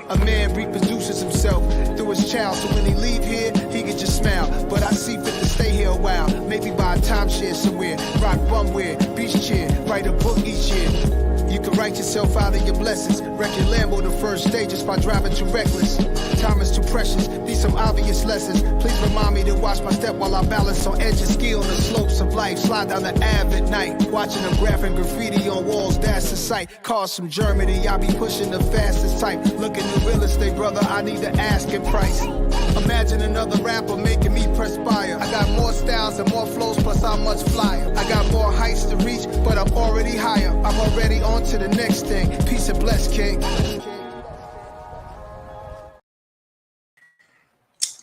A man reproduces himself through his child, so when he leave here, he can just smile. But I see fit to stay here a while, maybe buy a timeshare somewhere, rock bumwear, beach chair, write a book each year. You can write yourself out of your blessings. Wreck your Lambo the first stages by driving too reckless. Time is too precious, these some obvious lessons. Please remind me to watch my step while I balance on edges. Ski on the slopes of life, slide down the Ave at night. Watching them graphing graffiti on walls, that's the sight. Cars from Germany, I be pushing the fastest type. Looking at real estate, brother, I need the asking price. Imagine another rapper making me perspire. I got more styles and more flows, plus I'm much flyer. I got more heights to reach, but I'm already higher. I'm already on to the next thing. Peace and bless, King.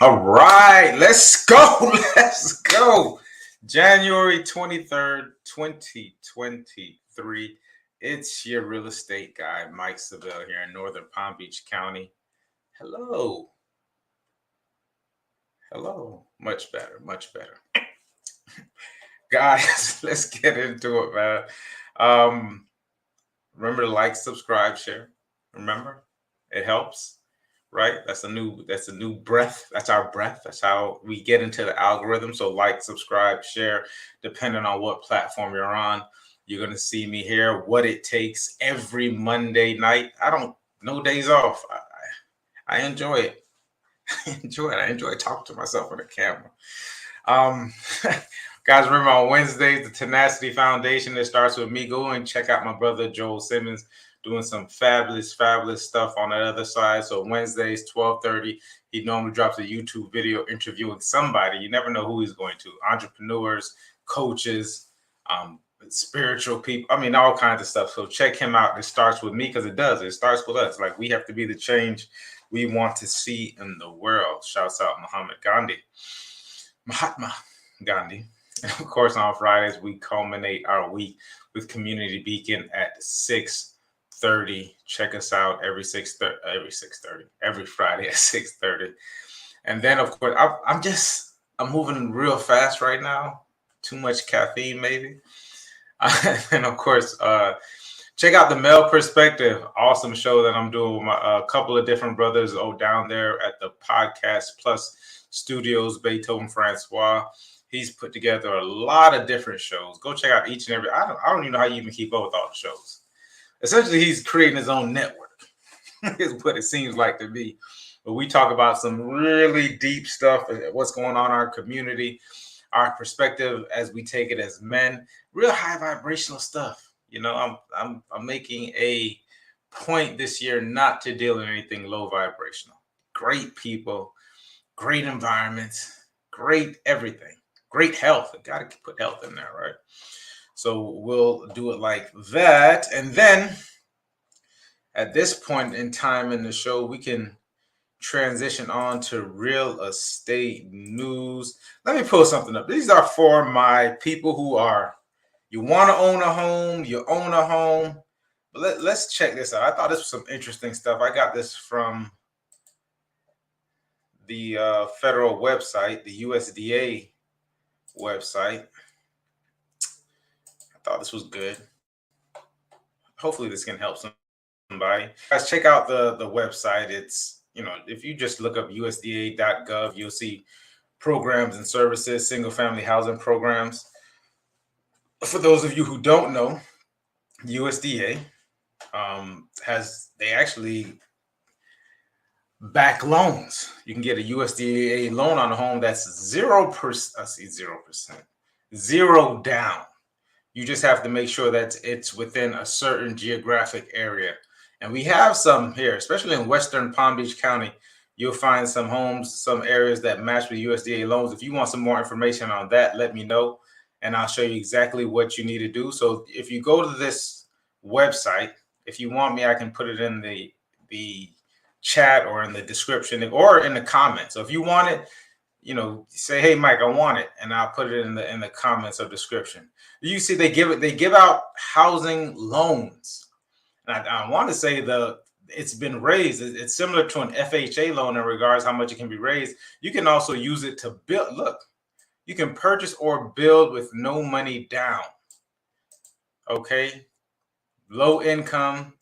All right, let's go. Let's go. January 23rd, 2023. It's your real estate guy, Mike Savelle, here in Northern Palm Beach County. Hello. Hello. Much better. Much better. Guys, let's get into it, man. Remember to like, subscribe, share. Remember, it helps, right? That's a new breath. That's our breath. That's how we get into the algorithm. So like, subscribe, share, depending on what platform you're on. You're going to see me here, What It Takes, every Monday night. No days off. I enjoy it. I enjoy talking to myself on the camera. Guys, remember on Wednesdays, the Tenacity Foundation, that starts with me. Go and check out my brother, Joel Simmons, doing some fabulous stuff on that other side. So Wednesdays, 12:30, he normally drops a YouTube video interviewing somebody. You never know who he's going to. Entrepreneurs, coaches, spiritual people. I mean, all kinds of stuff. So check him out. It starts with me because it does. It starts with us. Like, we have to be the change we want to see in the world. Shouts out Mahatma Gandhi. And of course, on Fridays, we culminate our week with Community Beacon at 6:30. Check us out every Friday at 6:30. And then, of course, I'm moving real fast right now. Too much caffeine, maybe. And of course, check out the Male Perspective, awesome show that I'm doing with a couple of different brothers down there at the Podcast Plus Studios, Beethoven Francois. He's put together a lot of different shows. Go check out each and every. I don't even know how you even keep up with all the shows. Essentially, he's creating his own network, is what it seems like to me. But we talk about some really deep stuff, what's going on in our community, our perspective as we take it as men, real high vibrational stuff. You know, I'm making a point this year not to deal in anything low vibrational. Great people, great environments, great everything, great health. I got to put health in there, right? So we'll do it like that. And then at this point in time in the show, we can transition on to real estate news. Let me pull something up. These are for my people who are, you want to own a home, you own a home. But let's check this out. I thought this was some interesting stuff. I got this from the federal website, the USDA website. I thought this was good. Hopefully this can help somebody. Guys, check out the website. It's, if you just look up USDA.gov, you'll see programs and services, single family housing programs. For those of you who don't know, USDA they actually back loans. You can get a USDA loan on a home that's 0%. I see 0%. Zero down. You just have to make sure that it's within a certain geographic area. And we have some here, especially in Western Palm Beach County. You'll find some homes, some areas that match with USDA loans. If you want some more information on that, let me know, and I'll show you exactly what you need to do. So if you go to this website, if you want me, I can put it in the chat or in the description or in the comments. So if you want it, say, hey, Mike, I want it, and I'll put it in the comments or description. You see, they give out housing loans. And I want to say it's been raised. It's similar to an FHA loan in regards how much it can be raised. You can also use it to build. Look, you can purchase or build with no money down. Okay. Low income,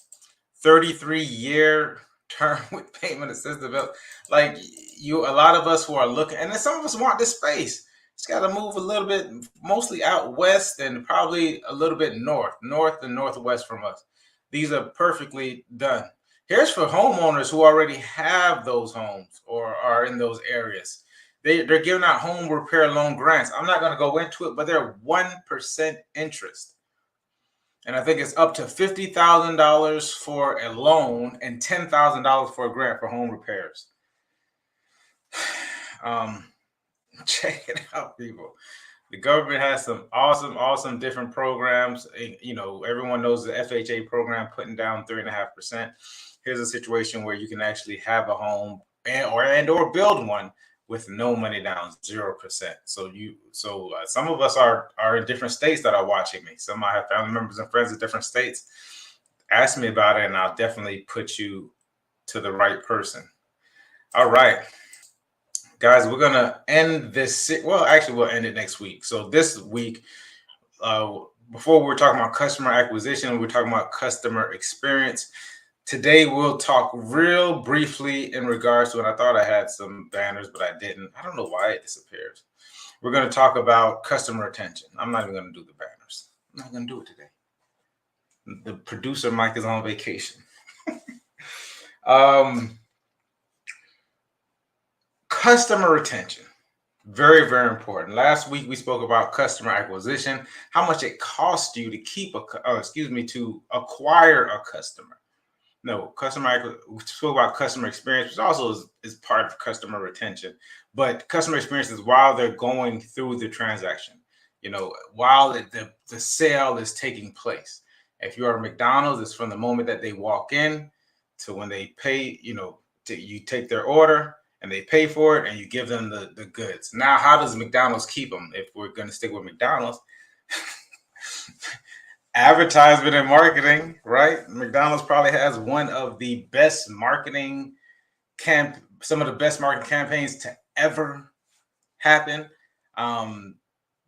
33-year term with payment assistance bill. Like a lot of us who are looking, and then some of us want this space. It's got to move a little bit, mostly out west and probably a little bit north and northwest from us. These are perfectly done. Here's for homeowners who already have those homes or are in those areas. They're giving out home repair loan grants. I'm not going to go into it, but they're 1% interest. And I think it's up to $50,000 for a loan and $10,000 for a grant for home repairs. Check it out, people. The government has some awesome different programs. You know, everyone knows the FHA program putting down 3.5%. Here's a situation where you can actually have a home or build one with no money down, 0%. So some of us are in different states that are watching me. Some I have family members and friends in different states. Ask me about it, and I'll definitely put you to the right person. All right. Guys, we're going to end this. Well, actually, we'll end it next week. So this week, before we were talking about customer acquisition, we're talking about customer experience. Today, we'll talk real briefly in regards to, and I thought I had some banners, but I didn't. I don't know why it disappears. We're going to talk about customer retention. I'm not even going to do the banners. I'm not going to do it today. The producer, Mike, is on vacation. Customer retention, very, very important. Last week we spoke about customer acquisition, how much it costs you to to acquire a customer. No, we spoke about customer experience, which also is part of customer retention. But customer experience is while they're going through the transaction, you know, while the sale is taking place. If you're at McDonald's, it's from the moment that they walk in to when they pay, you know, you take their order and they pay for it and you give them the goods. Now, how does McDonald's keep them? If we're going to stick with McDonald's, advertisement and marketing, right? McDonald's probably has one of the best marketing some of the best marketing campaigns to ever happen.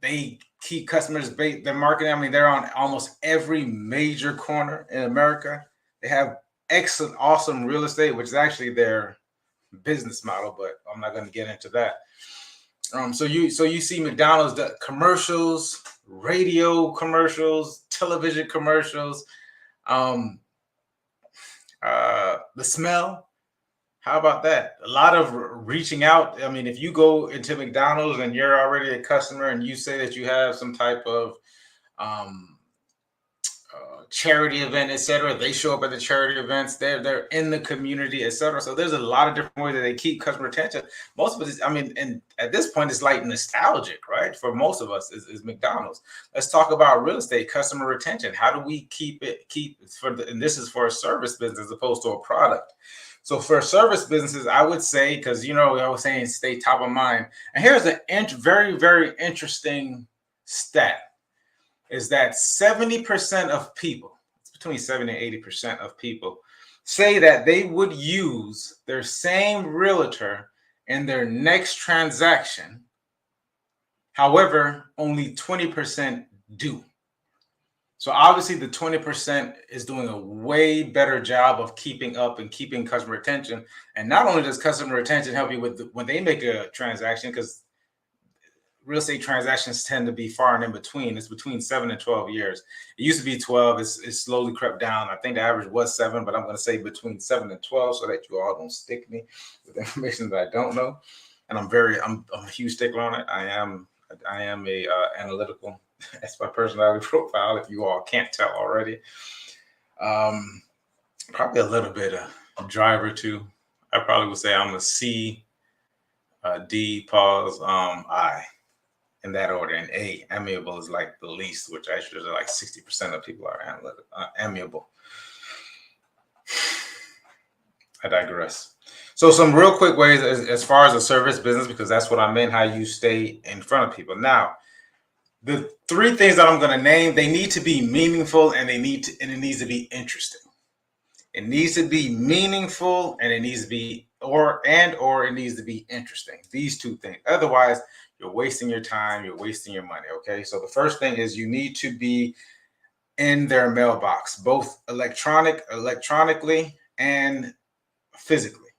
They keep customers, their marketing. I mean, they're on almost every major corner in America. They have excellent, awesome real estate, which is actually their business model, but I'm not going to get into that. So you see McDonald's, the commercials, radio commercials, television commercials, the smell. How about that? A lot of reaching out. I mean, if you go into McDonald's and you're already a customer and you say that you have some type of charity event, etc., they show up at the charity events. They're in the community, etc. So there's a lot of different ways that they keep customer attention. Most of it is, I mean, and at this point, it's like nostalgic, right? For most of us, is McDonald's. Let's talk about real estate customer retention. How do we keep and this is for a service business as opposed to a product. So for service businesses, I would say, because I was saying stay top of mind. And here's a very, very interesting stat. Is that 70% of people, it's between 70 and 80% of people, say that they would use their same realtor in their next transaction. However, only 20% do. So obviously the 20% is doing a way better job of keeping up and keeping customer retention. And not only does customer retention help you with when they make a transaction, because real estate transactions tend to be far and in between. It's between 7 and 12 years. It used to be 12. It's slowly crept down. I think the average was 7, but I'm going to say between 7 and 12 so that you all don't stick me with information that I don't know. And I'm a huge stickler on it. I am a analytical. That's my personality profile. If you all can't tell already, probably a little bit of driver too. I probably would say I'm a C, D, pause, I. In that order, and A, amiable is like the least, which actually like 60% of people are amiable. I digress. So some real quick ways as far as a service business, because that's what I meant, how you stay in front of people. Now, the 3 things that I'm going to name, they need to be meaningful and it needs to be interesting. It needs to be meaningful and it needs to be or it needs to be interesting. These 2 things. Otherwise, you're wasting your time, you're wasting your money, okay? So the first thing is you need to be in their mailbox, both electronically and physically.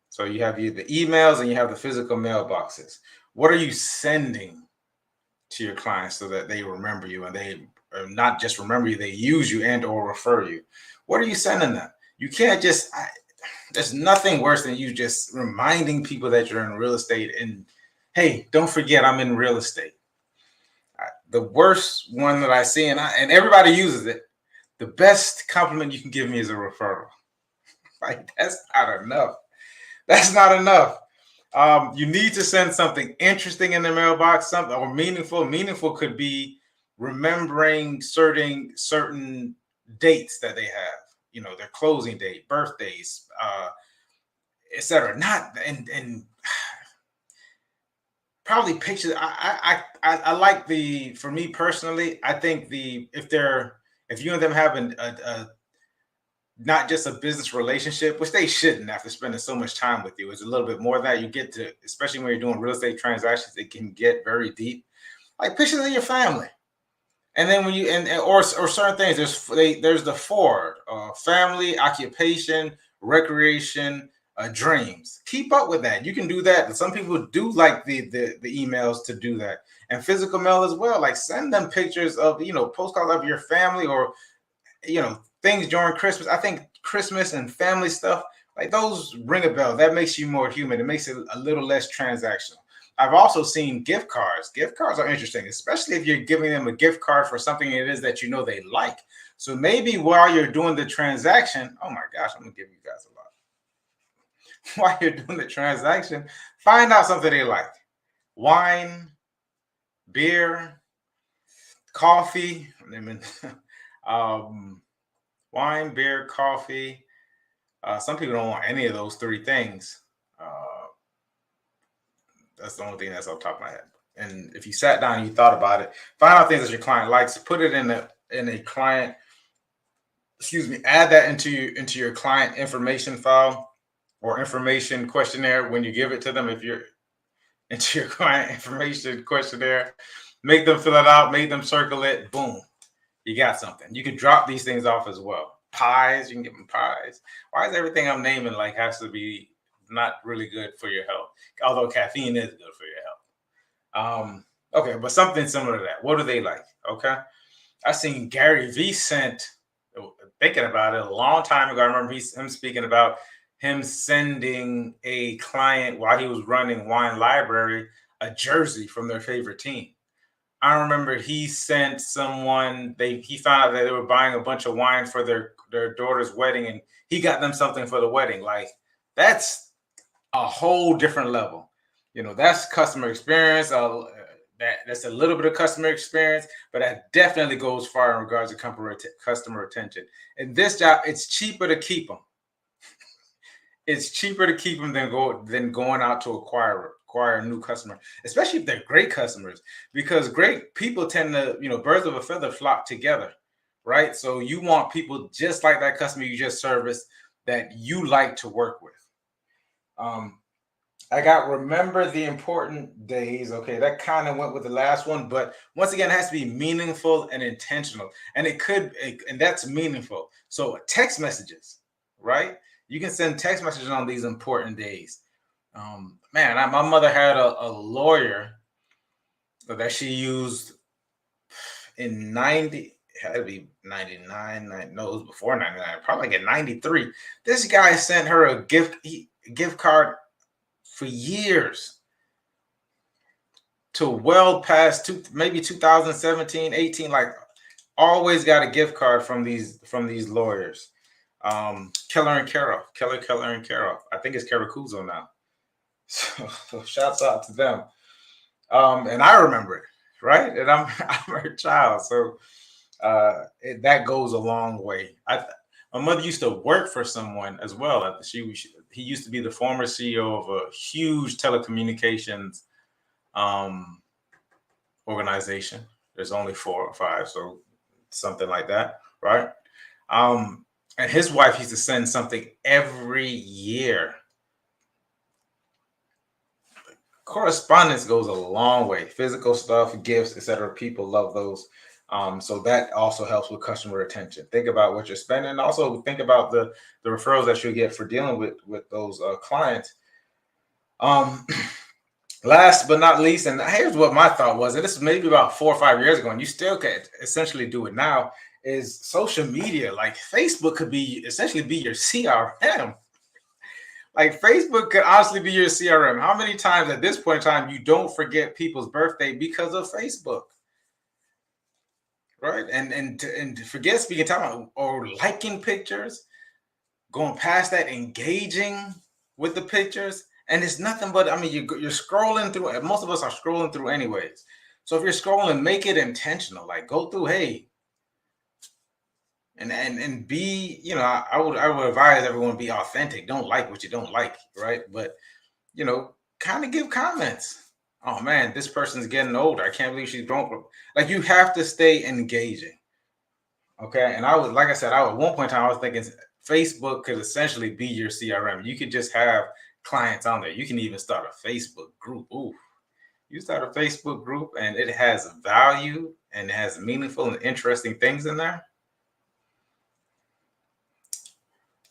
So you have the emails and you have the physical mailboxes. What are you sending to your clients so that they remember you, and they not just remember you, they use you and or refer you? What are you sending them? You can't just, there's nothing worse than you just reminding people that you're in real estate and, hey, don't forget I'm in real estate. The worst one that I see, and everybody uses it, the best compliment you can give me is a referral. Like, that's not enough. That's not enough. You need to send something interesting in the mailbox, something or meaningful. Meaningful could be remembering certain dates that they have, you know, their closing date, birthdays, etc. Not and probably pictures. I like for me personally, I think if you and them have a not just a business relationship, which they shouldn't after spending so much time with you. It's a little bit more that you get to, especially when you're doing real estate transactions, it can get very deep. Like pictures of your family. And then when you, or certain things, there's the four, family, occupation, recreation, dreams. Keep up with that. You can do that. Some people do like the emails to do that. And physical mail as well. Like send them pictures of, postcards of your family or, things during Christmas. I think Christmas and family stuff, like those ring a bell. That makes you more human. It makes it a little less transactional. I've also seen gift cards. Gift cards are interesting, especially if you're giving them a gift card for something it is that they like. So maybe while you're doing the transaction, oh my gosh, I'm gonna give you guys a lot. While you're doing the transaction, find out something they like. Wine, beer, coffee. Wine, beer, coffee. Some people don't want any of those three things. That's the only thing that's off the top of my head. And if you sat down and you thought about it, find out things that your client likes, put it in a client, add that into your client information file or information questionnaire when you give it to them. If you're into your client information questionnaire, make them fill it out, make them circle it, boom. You got something. You can drop these things off as well. Pies, you can give them pies. Why is everything I'm naming has to be not really good for your health? Although caffeine is good for your health. Okay, but something similar to that. What do they like? Okay. I seen Gary Vee thinking about it a long time ago. I remember him speaking about him sending a client while he was running Wine Library a jersey from their favorite team. I remember he sent someone, he found out that they were buying a bunch of wine for their daughter's wedding, and he got them something for the wedding. Like, that's a whole different level. That's customer experience. That's a little bit of customer experience, but that definitely goes far in regards to customer retention. In this job, it's cheaper to keep them. It's cheaper to keep them than going out to acquire a new customer, especially if they're great customers, because great people tend to, birds of a feather flock together, right? So you want people just like that customer you just serviced that you like to work with. I got remember the important days. Okay, that kind of went with the last one, but once again, it has to be meaningful and intentional, and and that's meaningful. So text messages, right? You can send text messages on these important days. My mother had a lawyer that she used in 90, it had to be 99, no, it was before 99, probably like in 93. This guy sent her a gift card for years to well past maybe 2017, 18, like always got a gift card from these lawyers. Keller and Carroll. I think it's Caracuzo now. So shouts out to them. And I remember it, right? And I'm her child. So that goes a long way. My mother used to work for someone as well. He used to be the former CEO of a huge telecommunications organization. There's only 4 or 5, so something like that, right? And his wife used to send something every year. Correspondence goes a long way. Physical stuff, gifts, etc. People love those. So that also helps with customer retention. Think about what you're spending, and also think about the referrals that you get for dealing with those clients. Last but not least, and here's what my thought was, and this is maybe about 4 or 5 years ago, and you still can essentially do it now, is social media. Like Facebook could essentially be your CRM. Like Facebook could honestly be your CRM. How many times at this point in time you don't forget people's birthday because of Facebook? Right? And forget speaking time or liking pictures, going past that, engaging with the pictures. And it's nothing but, I mean, you're scrolling through. Most of us are scrolling through anyways. So if you're scrolling, make it intentional. Like go through, hey, and be, you know, I would advise everyone be authentic. Don't like what you don't like, right? But, you know, kind of give comments. Oh man, this person's getting older. I can't believe she's grown. Like you have to stay engaging. Okay. And like I said, at one point in time, I was thinking Facebook could essentially be your CRM. You could just have clients on there. You can even start a Facebook group. Ooh, you start a Facebook group and it has value and it has meaningful and interesting things in there,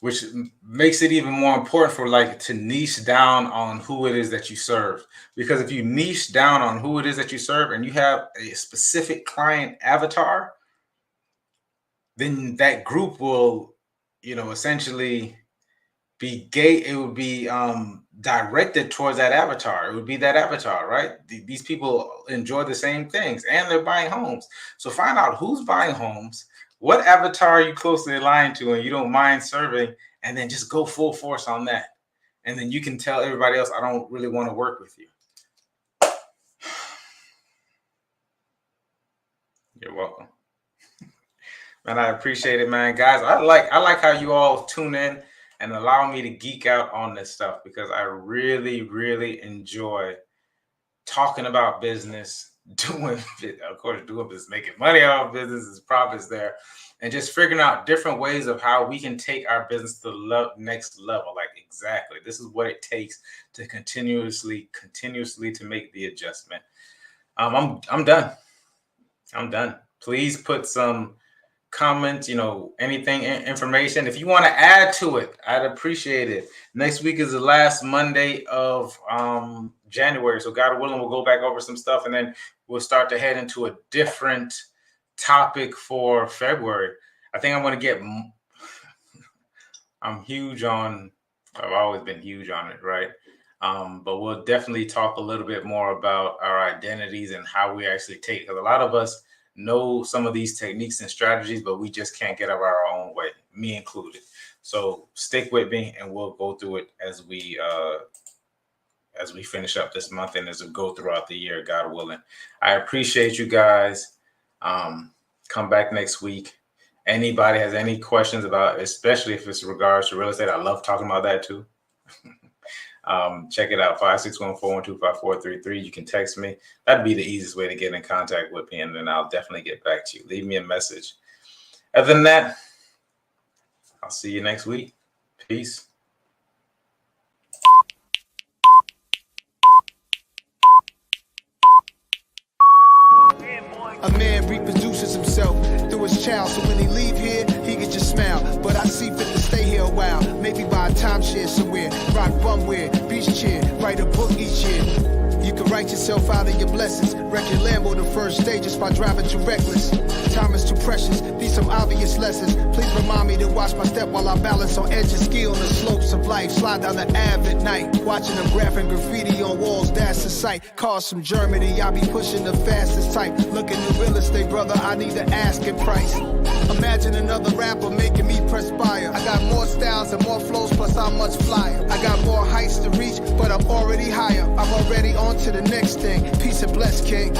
which makes it even more important for like to niche down on who it is that you serve. Because if you niche down on who it is that you serve and you have a specific client avatar, then that group will, you know, essentially be it would be directed towards that avatar. It would be that avatar, right? These people enjoy the same things and they're buying homes. So find out who's buying homes, what avatar are you closely aligned to and you don't mind serving, and then just go full force on that. And then you can tell everybody else, I don't really want to work with you. You're welcome. Man, I appreciate it, man. Guys, I like how you all tune in and allow me to geek out on this stuff, because I really, really enjoy talking about business, doing business, making money out of business, profits there, and just figuring out different ways of how we can take our business to the next level. Like exactly, this is what it takes to continuously to make the adjustment. I'm done. I'm done. Please put some comments, you know, anything, information. If you want to add to it, I'd appreciate it. Next week is the last Monday of January. So God willing, we'll go back over some stuff and then we'll start to head into a different topic for February. I think I'm going to get, I've always been huge on it, right? But we'll definitely talk a little bit more about our identities and how we actually take, because a lot of us know some of these techniques and strategies, but we just can't get out of our own way, me included. So stick with me and we'll go through it as we finish up this month and as we go throughout the year, God willing. I appreciate you guys. Come back next week. Anybody has any questions about, especially if it's regards to real estate, I love talking about that too. Check it out, 561-412-5433. You can text me. That'd be the easiest way to get in contact with me, and then I'll definitely get back to you. Leave me a message. Other than that, I'll see you next week. Peace. A man reproduces himself through his child, so when he leave here, he can just smile. But I see fit to stay here a while, maybe buy a timeshare somewhere, rock bumwear, beach chair, write a book each year. You can write yourself out of your blessings, wreck your Lambo the first stage just by driving too reckless. Time is too precious, these some obvious lessons. Please remind me to watch my step while I balance on edges, ski on the slopes of life, slide down the Ave at night, watching them graphing graffiti on walls, that's the sight. Cars from Germany, I be pushing the fastest type. Looking at real estate, brother, I need to ask it price. Imagine another rapper making me perspire. I got more styles and more flows, plus I'm much flyer. I got more heights to reach, but I'm already higher. I'm already on to the next thing. Peace and bless, King.